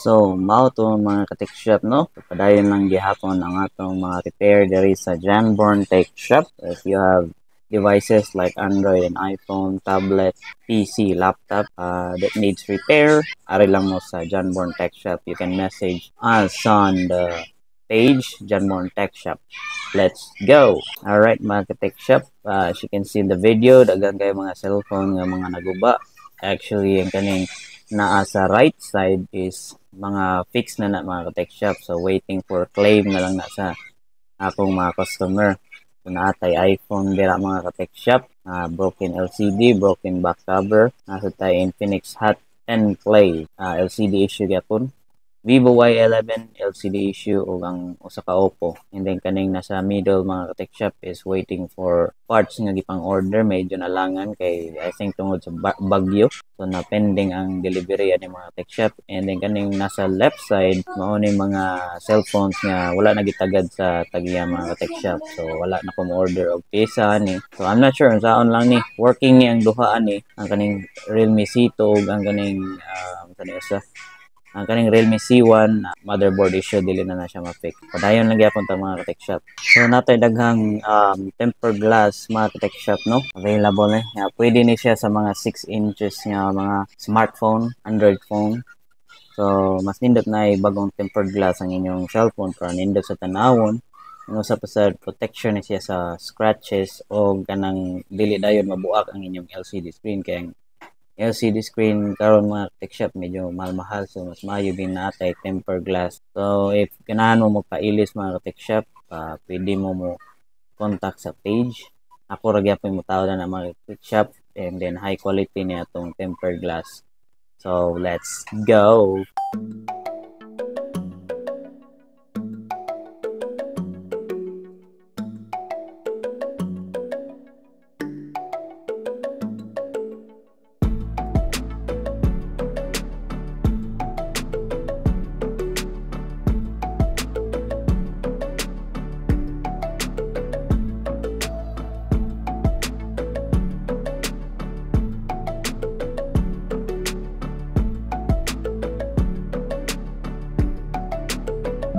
So, mao to mga ka-tech shop, no? Padayon lang gihapon ang atong mga repair diri sa Janborn Tech Shop. If you have devices like Android and iPhone, tablet, PC, laptop that needs repair, ari lang mo sa Janborn Tech Shop. You can message us on the page, Janborn Tech Shop. Let's go! Alright mga ka-tech shop, as you can see in the video, dagang kayo mga cellphone nga mga naguba. Actually, ang kaning naa sa right side is mga fix na mga ka-tech shop. So, waiting for claim na lang na sa akong mga customer. So, naatay iPhone dira mga ka-tech shop, broken LCD, broken back cover, nasa tayo Infinix Hot 10 Play, LCD issue gyapon. Vivo Y11 LCD issue o ang usa ka Oppo. And then kaning nasa middle mga ka-tech shop is waiting for parts nga gipang order, medyo nalangan kay I think tungod sa bagyo. So na pending ang delivery ani mga tech shop. And then kaning nasa left side mao ni mga cellphones nga wala na gitagad sa tagiya mga tech shop. So wala na ko order og pisa ni. So I'm not sure saon lang ni working ni ang duha ani ang kaning Realme C2 ug ang kaning ang kaning Realme C1 motherboard issue dili na siya ma-fix. Padayon lang gyapon ta mga tech shop. So natay daghang tempered glass mga tech shop, no? Available ni. Pwede ni siya sa mga 6 inches nga mga smartphone, Android phone. So mas nindot na bagong tempered glass ang inyong cellphone para nindot sa tanawon. Ano sa pasad protection ni siya sa scratches o kanang dili dayon mabuak ang inyong LCD screen kay LCD screen karon mga tech shop medyo mahal-mahal, so mas maayo din natay tempered glass. So if ganahan mo magpailis mga tech shop, pwede mo contact sa page. Ako ra gyapon mo tawag na mga tech shop, and then high quality niya atong tempered glass. So let's go.